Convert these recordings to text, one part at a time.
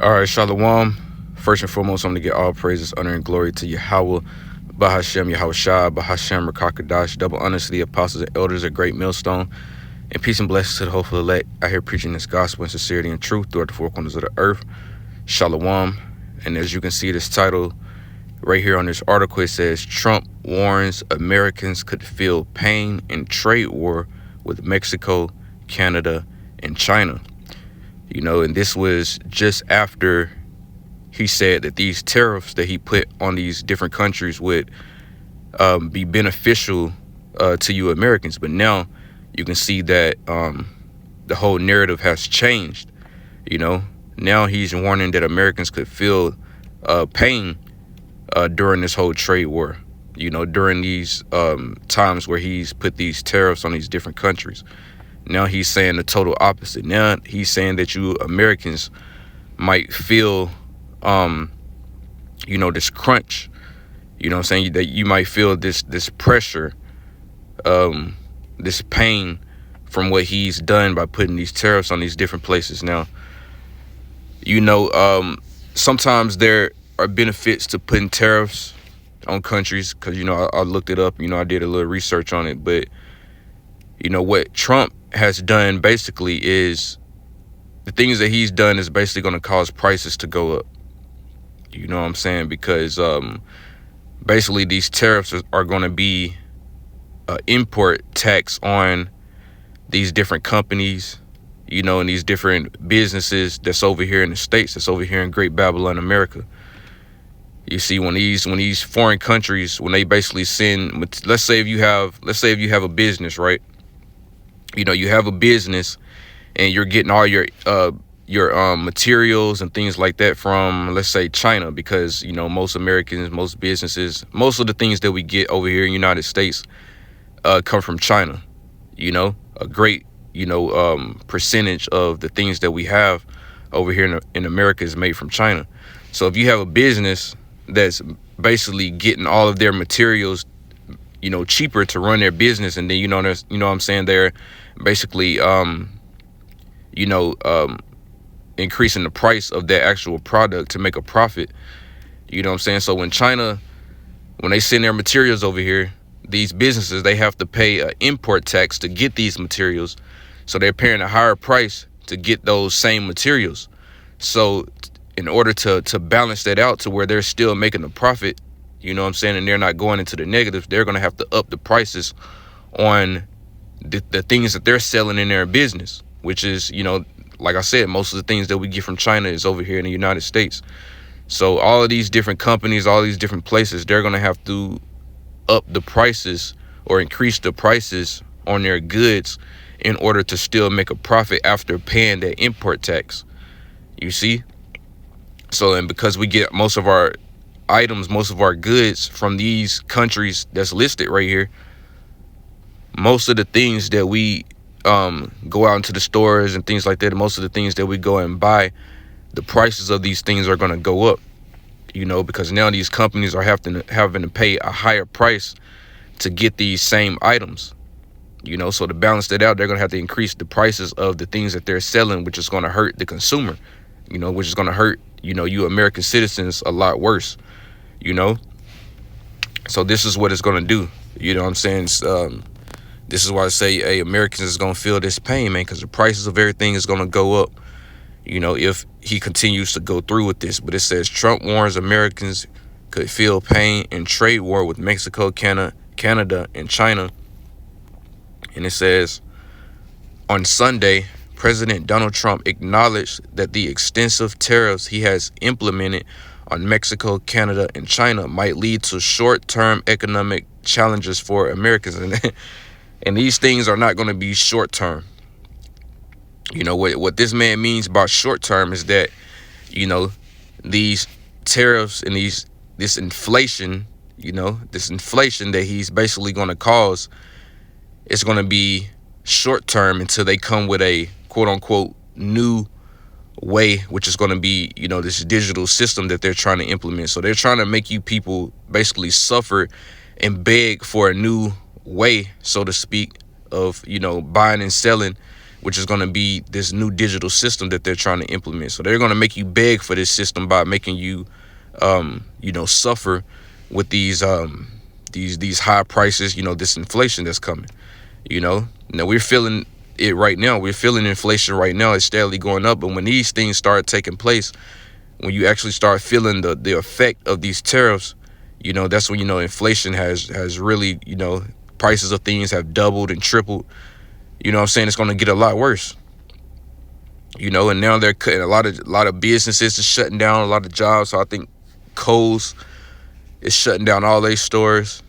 All right, Shalom. First and foremost, I'm going to get all praises, honor, and glory to Yahweh, Bahashem, Yahweh Shai, Bahashem, Rakakadash, double honors to the apostles and elders, a great millstone, and peace and blessings to the hopeful elect. I hear preaching this gospel in sincerity and truth throughout the four corners of the earth. Shalom. And as you can see, this title right here on this article, it says, Trump warns Americans could feel pain in trade war with Mexico, Canada, and China. You know, and this was just after he said that these tariffs that he put on these different countries would be beneficial to you Americans. But now you can see that the whole narrative has changed. You know, now he's warning that Americans could feel pain during this whole trade war, you know, during these times where he's put these tariffs on these different countries. Now he's saying the total opposite. Now he's saying that you Americans might feel, you know, this crunch, you know what I'm saying, that you might feel this pressure, this pain from what he's done by putting these tariffs on these different places. Now, you know, sometimes there are benefits to putting tariffs on countries because, you know, I looked it up, you know, I did a little research on it. But, you know, what Trump has done basically is the things that he's done is basically going to cause prices to go up. You know what I'm saying? Because basically these tariffs are going to be an import tax on these different companies, you know, and these different businesses that's over here in the States, that's over here in Great Babylon, America. You see, when these foreign countries, when they basically send, let's say if you have a business, right? You know, you have a business and you're getting all your materials and things like that from, let's say, China, because, you know, most Americans, most businesses, most of the things that we get over here in the United States come from China. You know, a great, you know, percentage of the things that we have over here in America is made from China. So if you have a business that's basically getting all of their materials, you know, cheaper to run their business, and then, you know, there's, you know what I'm saying, they're basically, you know, increasing the price of their actual product to make a profit. You know what I'm saying? So when China, when they send their materials over here, these businesses, they have to pay an import tax to get these materials. So they're paying a higher price to get those same materials. So in order to balance that out to where they're still making a profit, you know what I'm saying, and they're not going into the negative, they're going to have to up the prices on the things that they're selling in their business, which is, you know, like I said, most of the things that we get from China is over here in the United States. So all of these different companies, all these different places, they're going to have to up the prices or increase the prices on their goods in order to still make a profit after paying that import tax. You see? So, and because we get most of our items, most of our goods from these countries that's listed right here, most of the things that we go out into the stores and things like that, most of the things that we go and buy, the prices of these things are going to go up, you know, because now these companies are having to pay a higher price to get these same items, you know. So to balance that out, they're going to have to increase the prices of the things that they're selling, which is going to hurt the consumer, you know, which is going to hurt, you know, you American citizens a lot worse, you know. So this is what it's going to do, you know what I'm saying? This is why I say, hey, Americans is going to feel this pain, man, because the prices of everything is going to go up, you know, if he continues to go through with this. But it says Trump warns Americans could feel pain in trade war with Mexico, Canada, and China. And it says, on Sunday, President Donald Trump acknowledged that the extensive tariffs he has implemented on Mexico, Canada, and China might lead to short-term economic challenges for Americans. And these things are not going to be short-term. You know, what this man means by short-term is that, you know, these tariffs and this inflation, you know, this inflation that he's basically going to cause, it's going to be short-term until they come with a quote-unquote new way, which is going to be, you know, this digital system that they're trying to implement. So they're trying to make you people basically suffer and beg for a new way, so to speak, of, you know, buying and selling which is going to be this new digital system that they're trying to implement. So they're going to make you beg for this system by making you, suffer with these high prices, this inflation that's coming. Now we're feeling it right now. We're feeling inflation right now. It's steadily going up. But when these things start taking place, when you actually start feeling the effect of these tariffs, that's when, inflation has really, prices of things have doubled and tripled. You know what I'm saying? It's going to get a lot worse. And now they're cutting a lot of businesses are shutting down, a lot of jobs. So I think Kohl's is shutting down all their stores.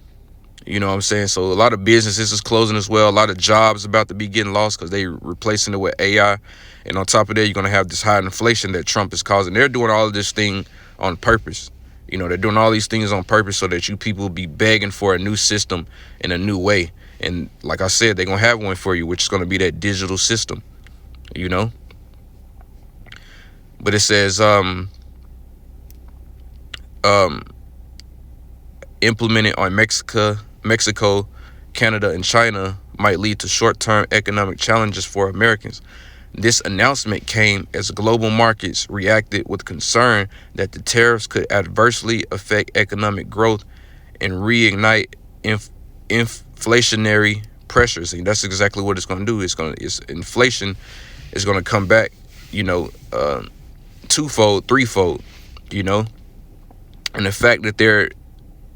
You know what I'm saying? So a lot of businesses is closing as well. A lot of jobs about to be getting lost because they replacing it with AI. And on top of that, you're going to have this high inflation that Trump is causing. They're doing all of this thing on purpose. They're doing all these things on purpose so that you people will be begging for a new system in a new way. And like I said, they're going to have one for you, which is going to be that digital system, But it says implemented on Mexico, Canada, and China might lead to short-term economic challenges for Americans. This announcement came as global markets reacted with concern that the tariffs could adversely affect economic growth and reignite inflationary pressures. And that's exactly what it's going to do. It's inflation is going to come back, twofold, threefold, and the fact that they're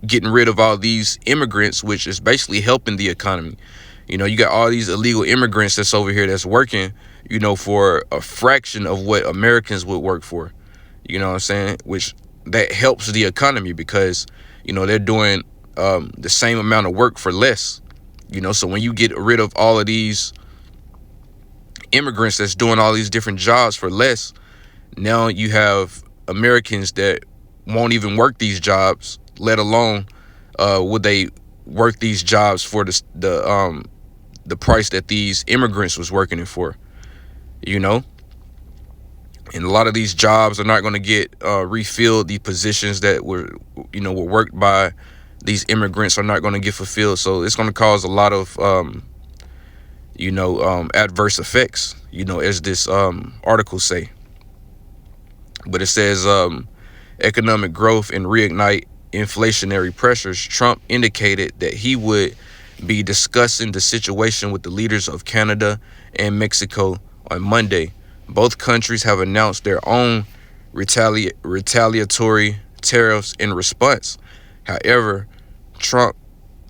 getting rid of all these immigrants, which is basically helping the economy. You got all these illegal immigrants that's over here that's working, for a fraction of what Americans would work for. You know what I'm saying? Which that helps the economy because, they're doing the same amount of work for less. So when you get rid of all of these immigrants that's doing all these different jobs for less, now you have Americans that won't even work these jobs, let alone would they work these jobs for the price that these immigrants was working it for, and a lot of these jobs are not going to get refilled. The positions that were worked by these immigrants are not going to get fulfilled. So it's going to cause a lot of adverse effects, as this article say. But it says economic growth and reignite inflationary pressures. Trump indicated that he would be discussing the situation with the leaders of Canada and Mexico on Monday. Both countries have announced their own retaliatory tariffs in response. However, Trump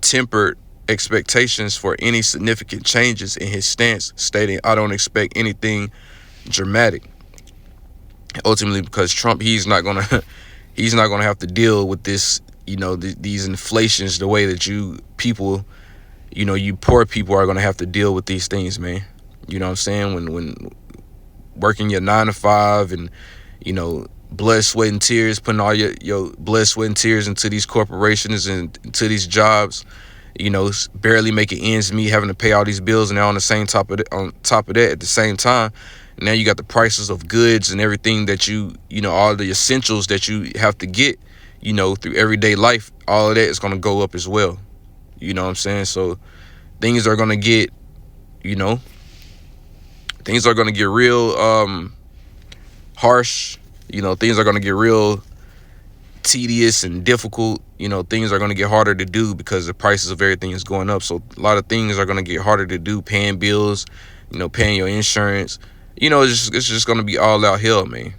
tempered expectations for any significant changes in his stance, stating, "I don't expect anything dramatic." Ultimately, because Trump, he's not gonna have to deal with this, these inflations the way that you people, you poor people are gonna have to deal with these things, man. You know what I'm saying? When working your 9 to 5 and blood, sweat, and tears, putting all your blood, sweat, and tears into these corporations and into these jobs, barely making ends meet, having to pay all these bills, and now on top of that, at the same time, now you got the prices of goods and everything that all the essentials that you have to get, through everyday life, all of that is going to go up as well. You know what I'm saying? So things are going to get, real harsh. Things are going to get real tedious and difficult. Things are going to get harder to do because the prices of everything is going up. So a lot of things are going to get harder to do, paying bills, paying your insurance. It's just going to be all out hell, man.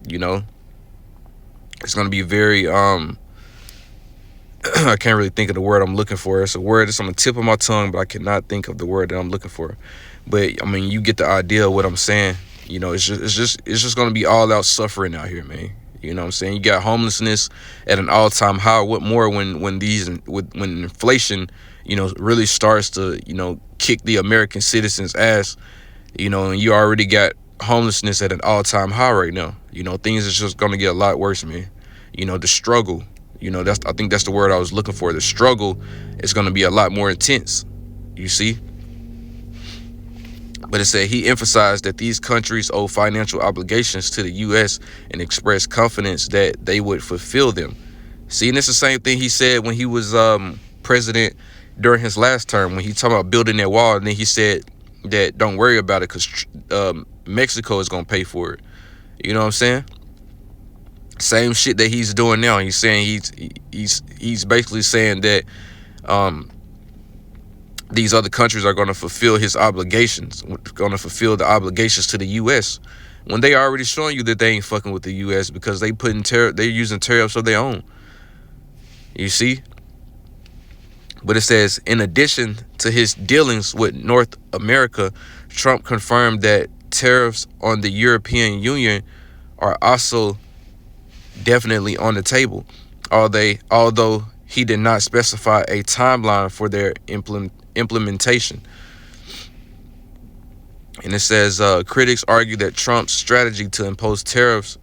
It's going to be very, I can't really think of the word I'm looking for. It's a word that's on the tip of my tongue, but I cannot think of the word that I'm looking for. But I mean, you get the idea of what I'm saying. It's just going to be all out suffering out here, man. You know what I'm saying? You got homelessness at an all-time high. What more when inflation, really starts to, kick the American citizens' ass, and you already got homelessness at an all-time high right now. Things are just going to get a lot worse, man. The struggle, I think that's the word I was looking for. The struggle is going to be a lot more intense, you see? But it said he emphasized that these countries owe financial obligations to the U.S. and expressed confidence that they would fulfill them. See, and it's the same thing he said when he was president during his last term, when he talked about building that wall. And then he said, that don't worry about it because Mexico is gonna pay for it. You know what I'm saying? Same shit that he's doing now. He's saying he's basically saying that um, these other countries are going to fulfill his obligations, going to fulfill the obligations to the U.S. when they already showing you that they ain't fucking with the U.S. because they're using tariffs of their own. You see? But it says, in addition to his dealings with North America, Trump confirmed that tariffs on the European Union are also definitely on the table, although he did not specify a timeline for their implementation. And it says, critics argue that Trump's strategy to impose tariffs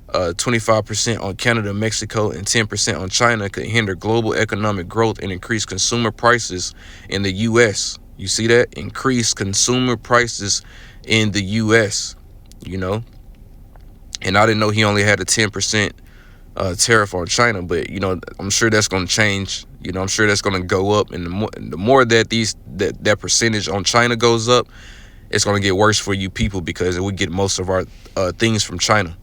25% on Canada, Mexico, and 10% on China could hinder global economic growth and increase consumer prices in the U.S. You see that? Increase consumer prices in the U.S., you know? And I didn't know he only had a 10% tariff on China, but, you know, I'm sure that's going to change. You know, I'm sure that's going to go up. And the more that that percentage on China goes up, it's going to get worse for you people because we get most of our things from China.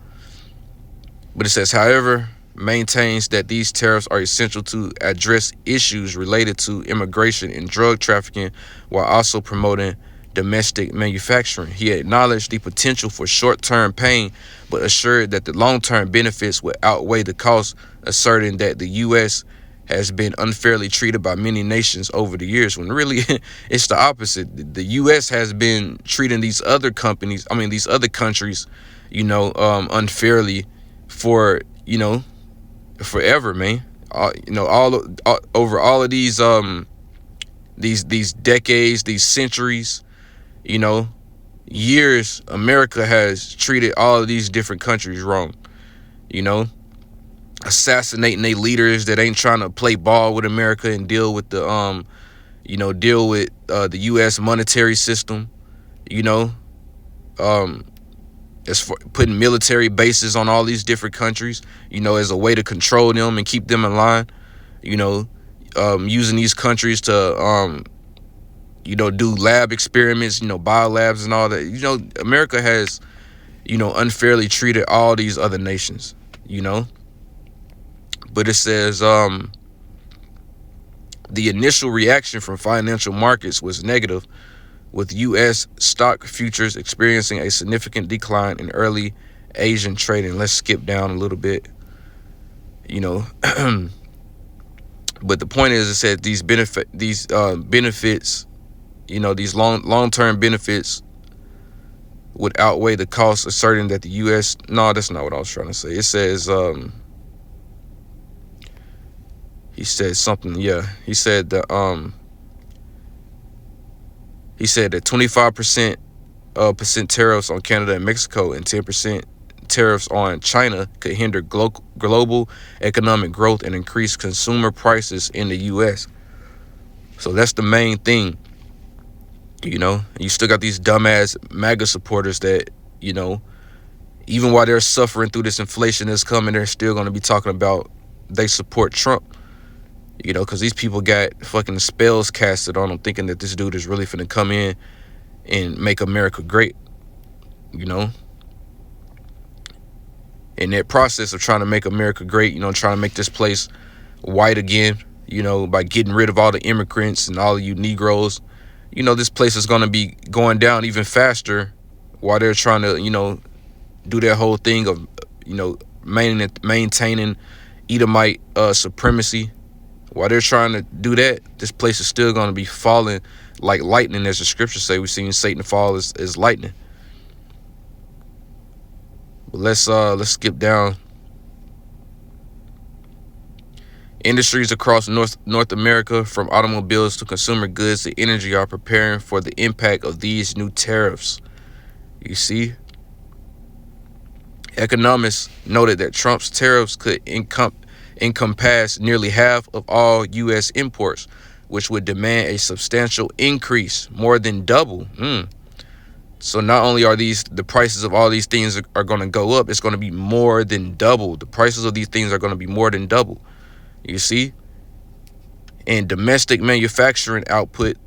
But it says, however, maintains that these tariffs are essential to address issues related to immigration and drug trafficking while also promoting domestic manufacturing. He acknowledged the potential for short-term pain, but assured that the long-term benefits would outweigh the costs, asserting that the U.S. has been unfairly treated by many nations over the years, when really it's the opposite. The U.S. has been treating these other countries, you know, unfairly for, you know, forever, man. You know, all over all of these decades, these centuries, you know, years, America has treated all of these different countries wrong. You know, assassinating their leaders that ain't trying to play ball with America and deal with the the U.S. monetary system. You know, as for putting military bases on all these different countries, you know, as a way to control them and keep them in line. You know, using these countries to you know, do lab experiments, you know, biolabs and all that. You know, America has, you know, unfairly treated all these other nations, you know. But it says the initial reaction from financial markets was negative, with U.S. stock futures experiencing a significant decline in early Asian trading. Let's skip down a little bit, you know. But the point is, it said these benefits, you know, these long-term benefits would outweigh the costs, asserting that the U.S. No, that's not what I was trying to say. It says he said something. Yeah, he said that 25% percent tariffs on Canada and Mexico and 10% tariffs on China could hinder global economic growth and increase consumer prices in the U.S. So that's the main thing. You know, you still got these dumbass MAGA supporters that, you know, even while they're suffering through this inflation that's coming, they're still going to be talking about they support Trump. You know, because these people got fucking spells casted on them, thinking that this dude is really finna come in and make America great. You know, in that process of trying to make America great, you know, trying to make this place white again, you know, by getting rid of all the immigrants and all of you Negroes. You know, this place is going to be going down even faster while they're trying to, you know, do their whole thing of, you know, maintaining Edomite supremacy. While they're trying to do that, this place is still going to be falling like lightning, as the scriptures say. We've seen Satan fall as lightning. But let's skip down. Industries across North America, from automobiles to consumer goods to energy, are preparing for the impact of these new tariffs. You see? Economists noted that Trump's tariffs could encompass nearly half of all U.S. imports, which would demand a substantial increase, more than double. So not only are the prices of all these things are going to go up, it's going to be more than double. The prices of these things are going to be more than double. You see? And domestic manufacturing output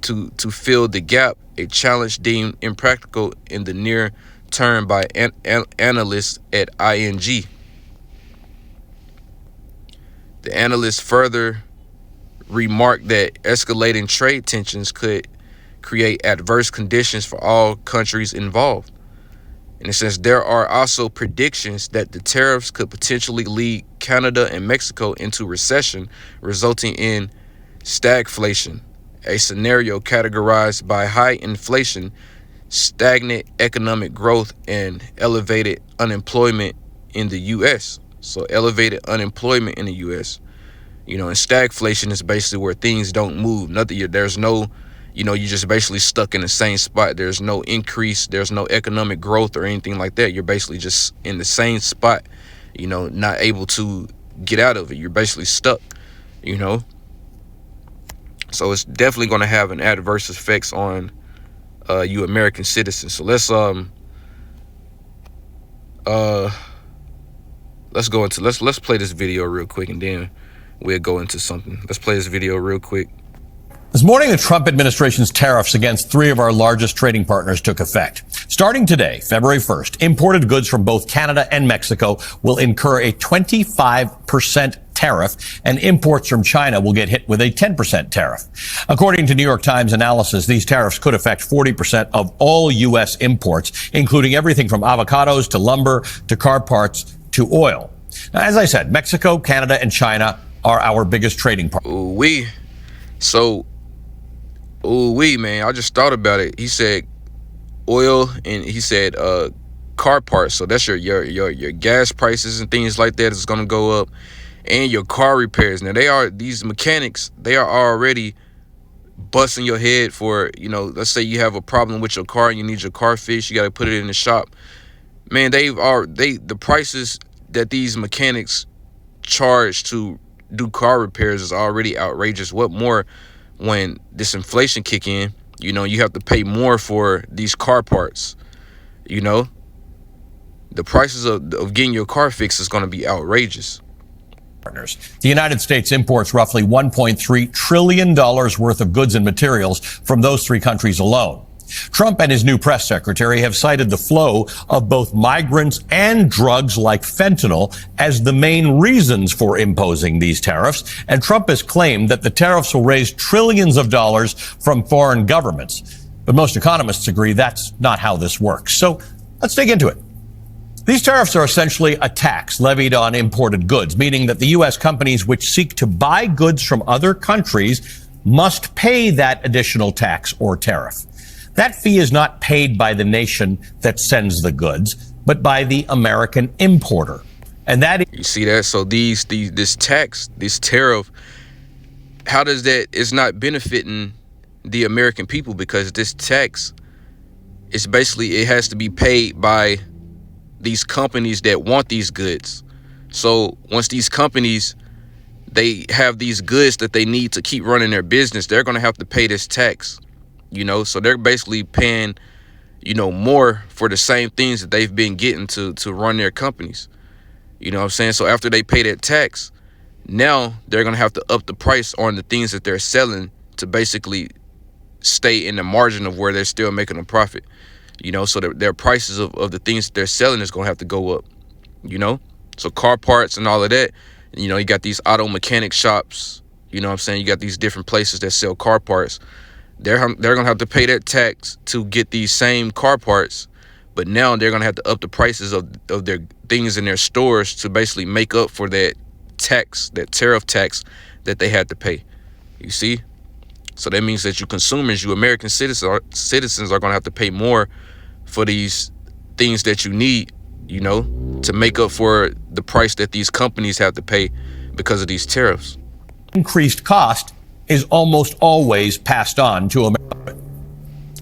to fill the gap, a challenge deemed impractical in the near term by analysts at ING. The analysts further remarked that escalating trade tensions could create adverse conditions for all countries involved. And it says there are also predictions that the tariffs could potentially lead Canada and Mexico into recession, resulting in stagflation, a scenario categorized by high inflation, stagnant economic growth, and elevated unemployment in the U.S. So elevated unemployment in the U.S. And stagflation is basically where things don't move. There's no, you're just basically stuck in the same spot. There's no increase. There's no economic growth or anything like that. You're basically just in the same spot, not able to get out of it. You're basically stuck, So it's definitely going to have an adverse effects on you American citizens. So let's play this video real quick, and then we'll go into something. Let's play this video real quick. This morning, the Trump administration's tariffs against three of our largest trading partners took effect. Starting today, February 1st, imported goods from both Canada and Mexico will incur a 25% tariff, and imports from China will get hit with a 10% tariff. According to New York Times analysis, these tariffs could affect 40% of all U.S. imports, including everything from avocados to lumber to car parts to oil. Now, as I said, Mexico, Canada, and China are our biggest trading partners. Man, I just thought about it. He said oil, and he said car parts. So that's your gas prices and things like that is going to go up, and your car repairs. Now these mechanics, they are already busting your head for, let's say you have a problem with your car and you need your car fixed, you got to put it in the shop. Man, the prices that these mechanics charge to do car repairs is already outrageous. What more when this inflation kick in? You have to pay more for these car parts. The prices of getting your car fixed is going to be outrageous. The United States imports roughly $1.3 trillion worth of goods and materials from those three countries alone. Trump and his new press secretary have cited the flow of both migrants and drugs like fentanyl as the main reasons for imposing these tariffs. And Trump has claimed that the tariffs will raise trillions of dollars from foreign governments. But most economists agree that's not how this works. So let's dig into it. These tariffs are essentially a tax levied on imported goods, meaning that the U.S. companies which seek to buy goods from other countries must pay that additional tax or tariff. That fee is not paid by the nation that sends the goods, but by the American importer. And that you see that? So this tax, this tariff, how does that? It's not benefiting the American people, because this tax is basically, it has to be paid by these companies that want these goods. So once these companies, they have these goods that they need to keep running their business, they're going to have to pay this tax. So they're basically paying, more for the same things that they've been getting to run their companies. You know what I'm saying? So after they pay that tax, now they're going to have to up the price on the things that they're selling to basically stay in the margin of where they're still making a profit. So their prices of the things that they're selling is going to have to go up, So car parts and all of that, you got these auto mechanic shops, you got these different places that sell car parts. They're going to have to pay that tax to get these same car parts, but now they're going to have to up the prices of their things in their stores to basically make up for that tax, that tariff tax that they had to pay. You see? So that means that you consumers, you American citizens are going to have to pay more for these things that you need, to make up for the price that these companies have to pay because of these tariffs. Increased cost is almost always passed on to America.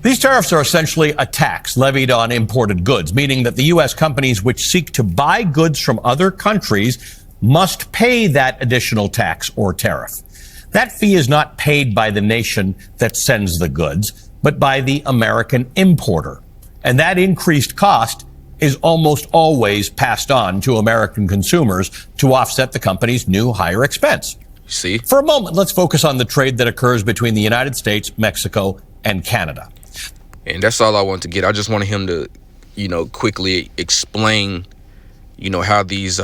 These tariffs are essentially a tax levied on imported goods, meaning that the U.S. companies which seek to buy goods from other countries must pay that additional tax or tariff. That fee is not paid by the nation that sends the goods, but by the American importer. And that increased cost is almost always passed on to American consumers to offset the company's new higher expense. See? For a moment, let's focus on the trade that occurs between the United States, Mexico, and Canada. And that's all I want to get. I just wanted him to, quickly explain, how these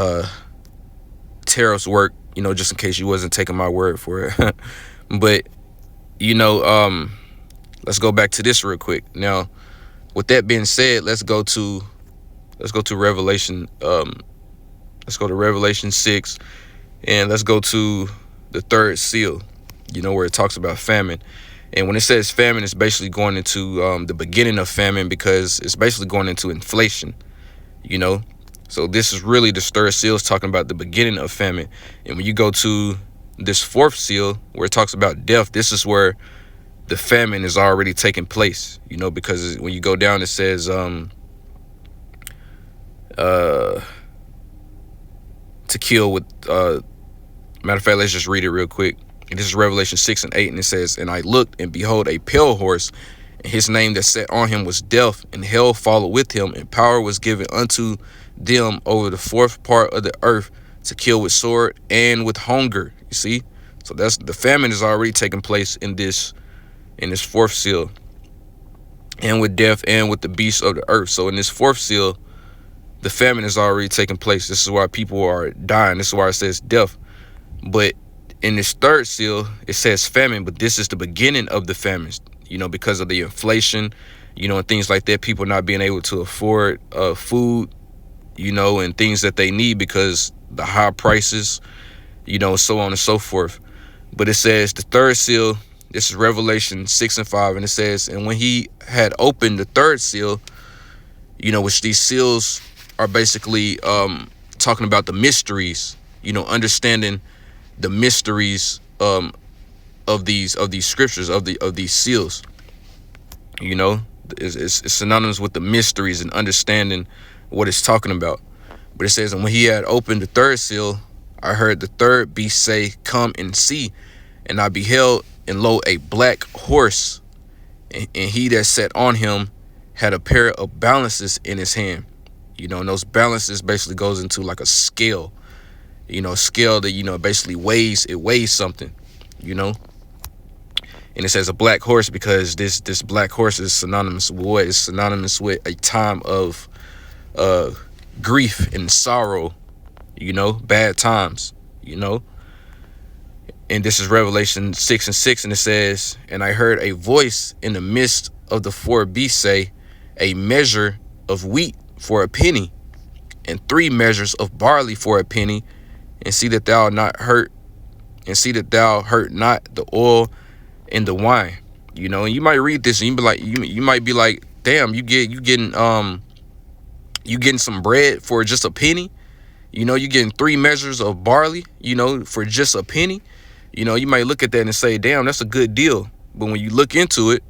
tariffs work, just in case you wasn't taking my word for it. But, let's go back to this real quick. Now, with that being said, let's go to Revelation. Let's go to Revelation 6, and let's go to the third seal, where it talks about famine. And when it says famine, it's basically going into the beginning of famine, because it's basically going into inflation, So this is really the third seal is talking about the beginning of famine. And when you go to this fourth seal, where it talks about death, this is where the famine is already taking place, because when you go down, it says, to kill with, matter of fact, let's just read it real quick. And this is Revelation 6 and 8, and it says, "And I looked, and behold, a pale horse, and his name that sat on him was Death, and hell followed with him, and power was given unto them over the fourth part of the earth to kill with sword and with hunger." You see? So that's the famine is already taking place in this fourth seal, and with death and with the beasts of the earth. So in this fourth seal, the famine is already taking place. This is why people are dying. This is why it says death. But in this third seal, it says famine, but this is the beginning of the famine, because of the inflation, and things like that, people not being able to afford food, and things that they need because the high prices, so on and so forth. But it says the third seal, this is Revelation 6 and 5, and it says, "And when he had opened the third seal," which these seals are basically talking about the mysteries, understanding the mysteries of these scriptures, of these seals. It's synonymous with the mysteries and understanding what it's talking about. But it says, "And when he had opened the third seal, I heard the third beast say, Come and see. And I beheld, and lo, a black horse, and he that sat on him had a pair of balances in his hand." And those balances basically goes into like a scale, a scale that, basically weighs something, And it says a black horse because this black horse is synonymous with what? It's synonymous with a time of grief and sorrow, bad times, And this is Revelation 6 and 6, and it says, "And I heard a voice in the midst of the four beasts say, A measure of wheat for a penny, and 3 measures of barley for a penny, and see that thou hurt not the oil and the wine." And you might read this and you might be like, damn, you getting some bread for just a penny. You're getting 3 measures of barley, for just a penny. You might look at that and say, damn, that's a good deal. But when you look into it,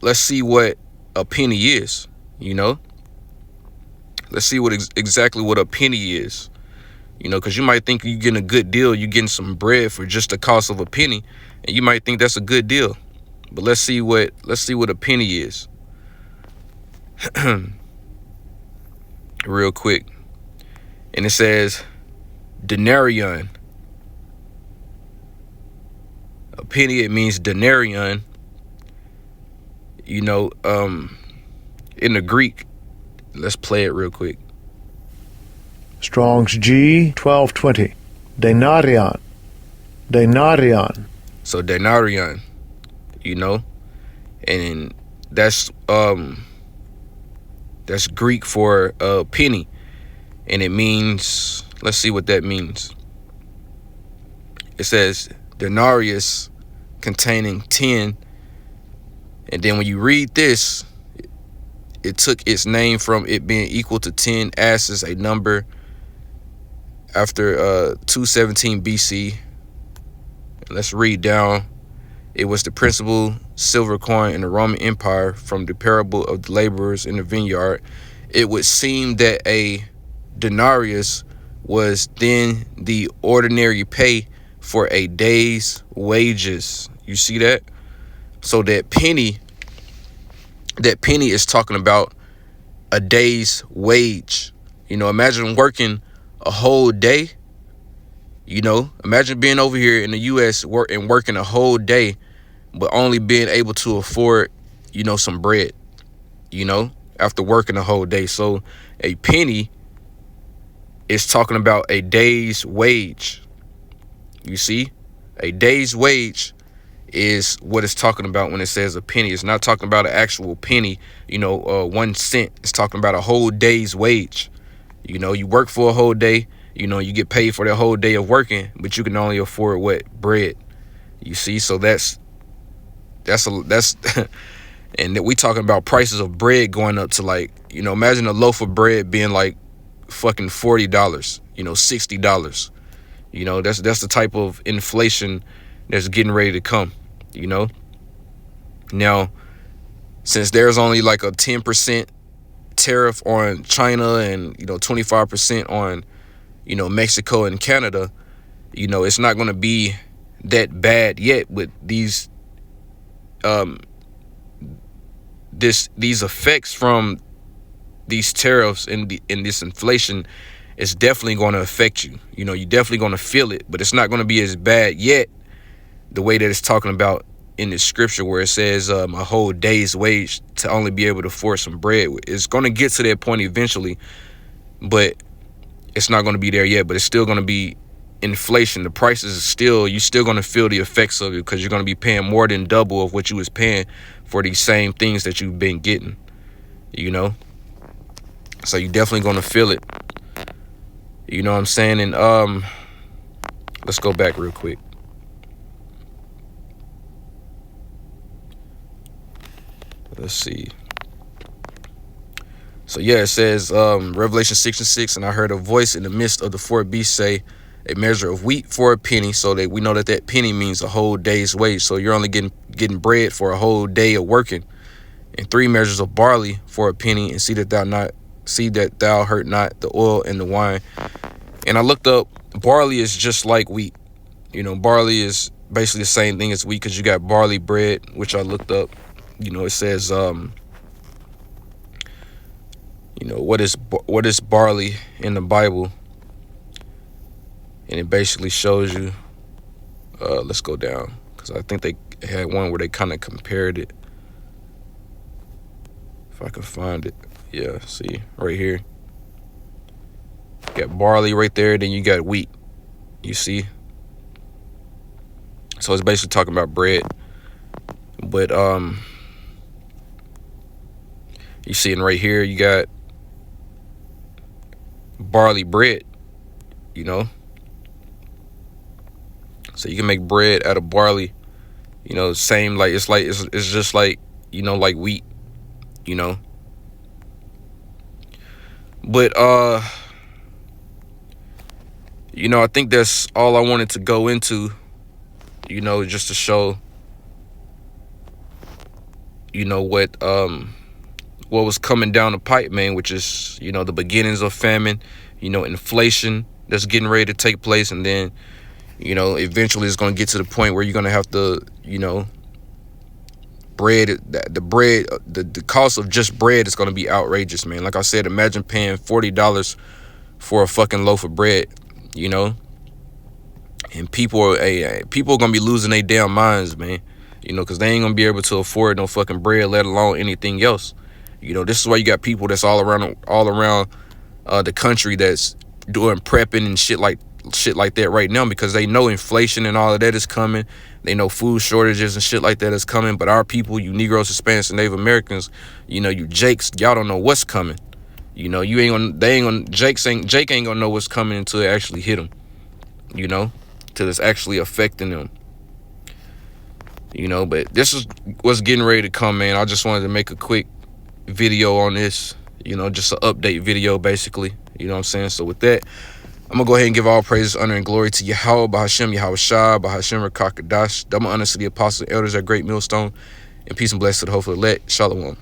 let's see what a penny is, Let's see exactly what a penny is, because you might think you're getting a good deal. You're getting some bread for just the cost of a penny, and you might think that's a good deal. But let's see what a penny is. Real quick. And it says denarion. A penny, it means denarion. In the Greek. Let's play it real quick. Strong's G 1220. Denarion. Denarion. So denarion, and that's Greek for penny, and it means, let's see what that means. It says denarius, containing 10, and then when you read this, it took its name from it being equal to 10 asses, a number after 217 BC. Let's read down. It was the principal silver coin in the Roman Empire, from the parable of the laborers in the vineyard. It would seem that a denarius was then the ordinary pay for a day's wages. You see that? So that penny is talking about a day's wage. Imagine working a whole day. You know, imagine being over here in the U.S. working a whole day, but only being able to afford, you know, some bread, you know, after working a whole day. So a penny is talking about a day's wage. You see, a day's wage is what it's talking about when it says a penny. It's not talking about an actual penny, you know, 1 cent. It's talking about a whole day's wage. You know, you work for a whole day, you know, you get paid for the whole day of working, but you can only afford what? Bread. You see, so that's and we talking about prices of bread going up to, like, you know, imagine a loaf of bread being like fucking $40, you know, $60. You know, that's the type of inflation that's getting ready to come, you know. Now, since there's only like a 10% tariff on China and, you know, 25% on, you know, Mexico and Canada, you know, it's not going to be that bad yet with these these effects from these tariffs and this inflation. Is definitely going to affect you. You know, you're definitely going to feel it, but it's not going to be as bad yet the way that it's talking about in the scripture where it says a whole day's wage to only be able to afford some bread. It's going to get to that point eventually, but it's not going to be there yet. But it's still going to be inflation. The prices are still, you're still going to feel the effects of it because you're going to be paying more than double of what you was paying for these same things that you've been getting, you know. So you're definitely going to feel it. You know what I'm saying? And let's go back real quick. Let's see. So yeah, it says Revelation 6:6, and I heard a voice in the midst of the four beasts say, a measure of wheat for a penny. So that we know that penny means a whole day's wage. So you're only getting bread for a whole day of working. And 3 measures of barley for a penny, and see that thou hurt not the oil and the wine. And I looked up, barley is just like wheat. You know, barley is basically the same thing as wheat because you got barley bread, which I looked up. You know, it says, you know, what is barley in the Bible? And it basically shows you, let's go down, because I think they had one where they kind of compared it. If I can find it. Yeah, see, right here. You got barley right there, then you got wheat. You see? So it's basically talking about bread. But you see, and right here you got barley bread, you know? So you can make bread out of barley, you know, same, like it's just like, you know, like wheat, you know. But you know, I think that's all I wanted to go into, you know, just to show, you know, what was coming down the pipe, man, which is, you know, the beginnings of famine, you know, inflation that's getting ready to take place. And then, you know, eventually it's going to get to the point where you're going to have to, you know, the cost of just bread is going to be outrageous, man. Like I said, imagine paying $40 for a fucking loaf of bread, you know. And people are going to be losing their damn minds, man, you know, because they ain't going to be able to afford no fucking bread, let alone anything else. You know, this is why you got people that's all around the country that's doing prepping and shit like that right now, because they know inflation and all of that is coming. They know food shortages and shit like that is coming. But our people, you Negroes, Hispanics, and Native Americans, you know, you Jakes, y'all don't know what's coming. You know, Jake ain't gonna know what's coming until it actually hit them, you know, till it's actually affecting them. You know, but this is what's getting ready to come, man. I just wanted to make a quick video on this, you know, just an update video, basically. You know what I'm saying? So with that, I'm going to go ahead and give all praises, honor, and glory to Yahweh, Bahashem, Yahweh Shah, Bahashem, Rakakadash, double honors to the apostles and elders at Great Millstone, and peace and blessings to the hopeful elect. Shalom.